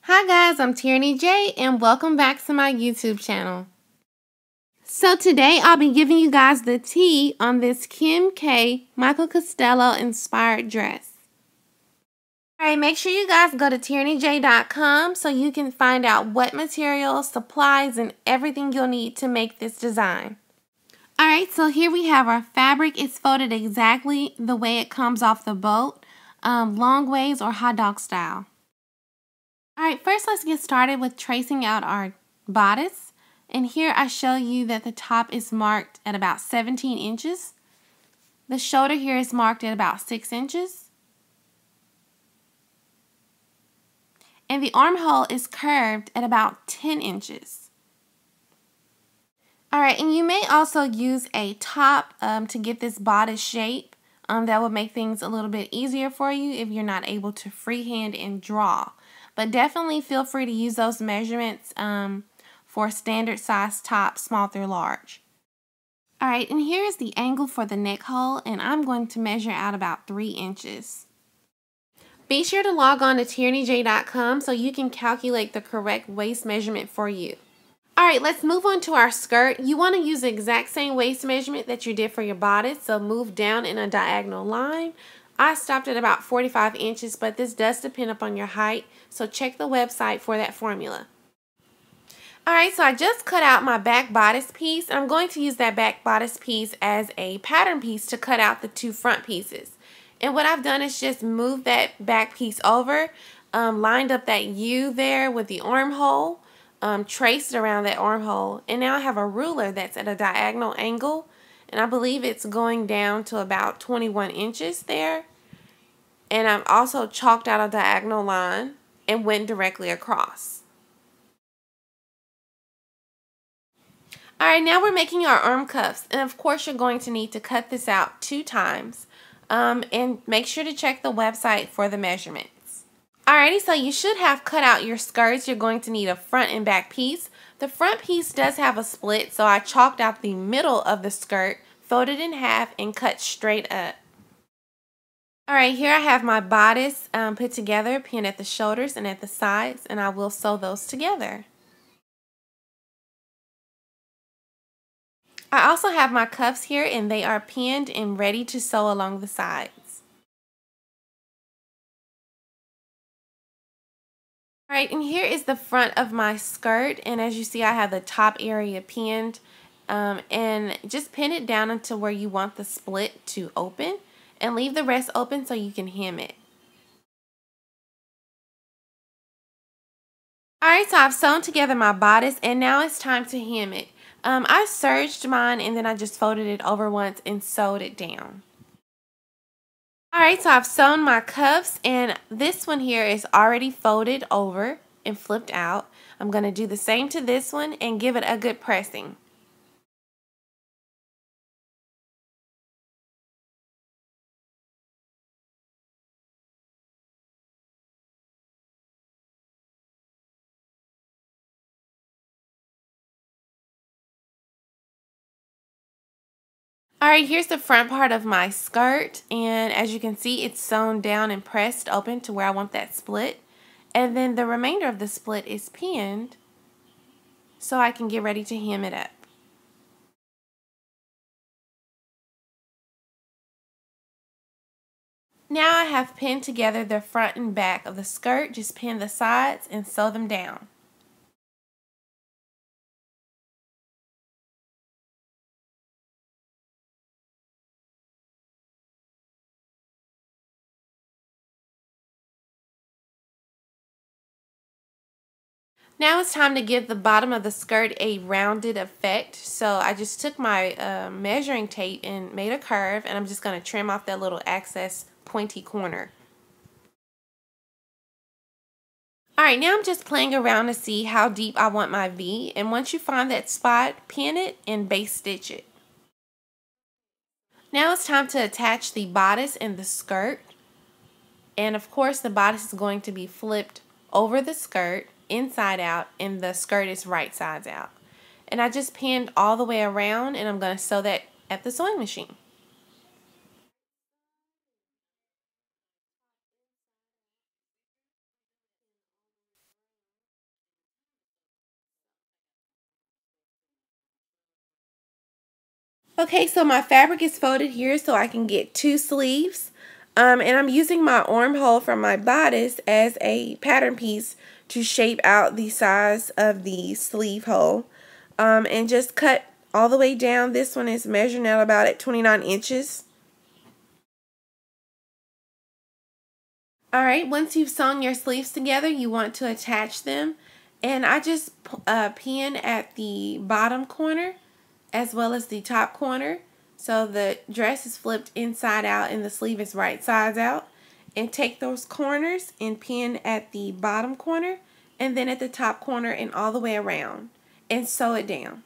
Hi guys, I'm Teiraneyj and welcome back to my YouTube channel. So today I'll be giving you guys the tea on this Kim K Michael Costello inspired dress. Alright, make sure you guys go to Teiraneyj.com so you can find out what materials, supplies, and everything you'll need to make this design. Alright, so here we have our fabric. It's folded exactly the way it comes off the boat, long ways or hot dog style. Alright, first let's get started with tracing out our bodice. And here I show you that the top is marked at about 17 inches. The shoulder here is marked at about 6 inches. And the armhole is curved at about 10 inches. Alright, and you may also use a top to get this bodice shape. That will make things a little bit easier for you if you're not able to freehand and draw. But definitely feel free to use those measurements for standard size top, small through large. Alright, and here is the angle for the neck hole, and I'm going to measure out about 3 inches. Be sure to log on to Teiraneyj.com so you can calculate the correct waist measurement for you. Alright, let's move on to our skirt. You want to use the exact same waist measurement that you did for your bodice, so move down in a diagonal line. I stopped at about 45 inches, but this does depend upon your height, so check the website for that formula. Alright, so I just cut out my back bodice piece, and I'm going to use that back bodice piece as a pattern piece to cut out the two front pieces. And what I've done is just move that back piece over, lined up that U there with the armhole, traced around that armhole, and now I have a ruler that's at a diagonal angle, and I believe it's going down to about 21 inches there. And I've also chalked out a diagonal line and went directly across. Alright, now we're making our arm cuffs, and of course you're going to need to cut this out 2 times, and make sure to check the website for the measurements. Alrighty, so you should have cut out your skirts. You're going to need a front and back piece. The front piece does have a split, so I chalked out the middle of the skirt, folded in half, and cut straight up. Alright, here I have my bodice put together, pinned at the shoulders and at the sides, and I will sew those together. I also have my cuffs here, and they are pinned and ready to sew along the sides. Alright, and here is the front of my skirt, and as you see I have the top area pinned, and just pin it down into where you want the split to open, and leave the rest open so you can hem it. Alright, so I've sewn together my bodice, and now it's time to hem it. I serged mine, and then I just folded it over once and sewed it down. Alright, so I've sewn my cuffs, and this one here is already folded over and flipped out. I'm going to do the same to this one and give it a good pressing. Alright, here's the front part of my skirt, and as you can see it's sewn down and pressed open to where I want that split, and then the remainder of the split is pinned so I can get ready to hem it up. Now I have pinned together the front and back of the skirt. Just pin the sides and sew them down. Now it's time to give the bottom of the skirt a rounded effect. So I just took my measuring tape and made a curve, and I'm just going to trim off that little excess pointy corner. Alright, now I'm just playing around to see how deep I want my V, and once you find that spot, pin it and base stitch it. Now it's time to attach the bodice and the skirt, and of course the bodice is going to be flipped over the skirt inside out, and the skirt is right sides out. And I just pinned all the way around, and I'm going to sew that at the sewing machine. Okay, so my fabric is folded here so I can get 2 sleeves. And I'm using my armhole from my bodice as a pattern piece to shape out the size of the sleeve hole. And just cut all the way down. This one is measuring out about at 29 inches. Alright, once you've sewn your sleeves together, you want to attach them. And I just pin at the bottom corner as well as the top corner. So the dress is flipped inside out and the sleeve is right sides out. And take those corners and pin at the bottom corner and then at the top corner and all the way around. And sew it down.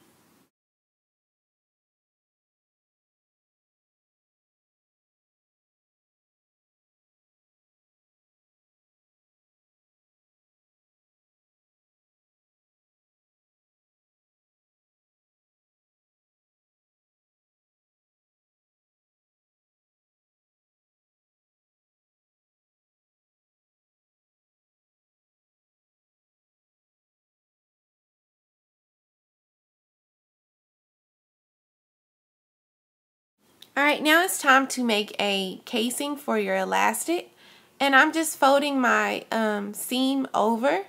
Alright, now it's time to make a casing for your elastic. And I'm just folding my seam over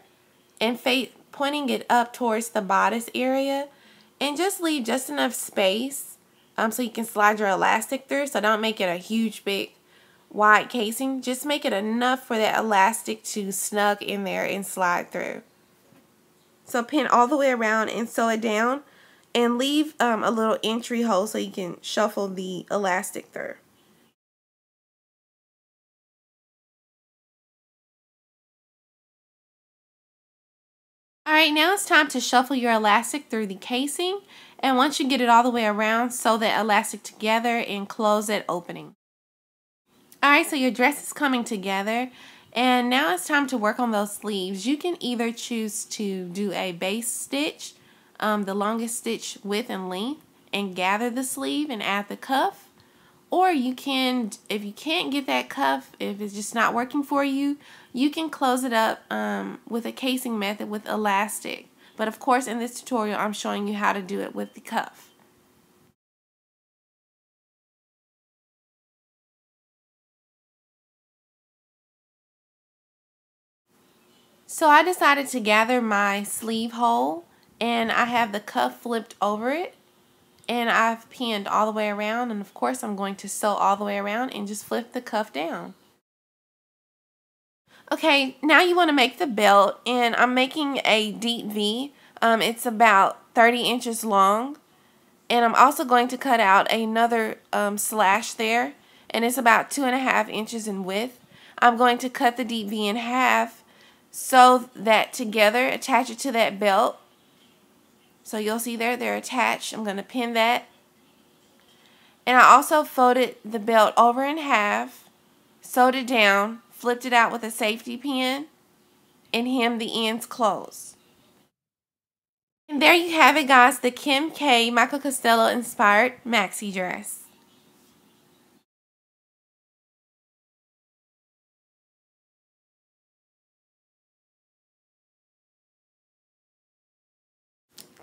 and pointing it up towards the bodice area. And just leave just enough space so you can slide your elastic through. So don't make it a huge, big, wide casing. Just make it enough for that elastic to snug in there and slide through. So pin all the way around and sew it down. And leave a little entry hole so you can shuffle the elastic through. Alright, now it's time to shuffle your elastic through the casing. And once you get it all the way around, sew that elastic together and close that opening. Alright, so your dress is coming together. And now it's time to work on those sleeves. You can either choose to do a base stitch, the longest stitch width and length, and gather the sleeve and add the cuff. Or you can, if you can't get that cuff, if it's just not working for you, you can close it up with a casing method with elastic. But of course in this tutorial I'm showing you how to do it with the cuff. So I decided to gather my sleeve hole and I have the cuff flipped over it. And I've pinned all the way around, and of course I'm going to sew all the way around and just flip the cuff down. Okay, now you want to make the belt, and I'm making a deep V. It's about 30 inches long, and I'm also going to cut out another slash there, and it's about 2.5 inches in width. I'm going to cut the deep V in half, sew that together, attach it to that belt. So you'll see there, they're attached. I'm going to pin that. And I also folded the belt over in half, sewed it down, flipped it out with a safety pin, and hemmed the ends closed. And there you have it, guys, the Kim K Michael Costello inspired maxi dress.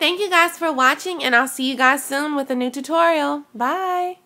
Thank you guys for watching, and I'll see you guys soon with a new tutorial. Bye!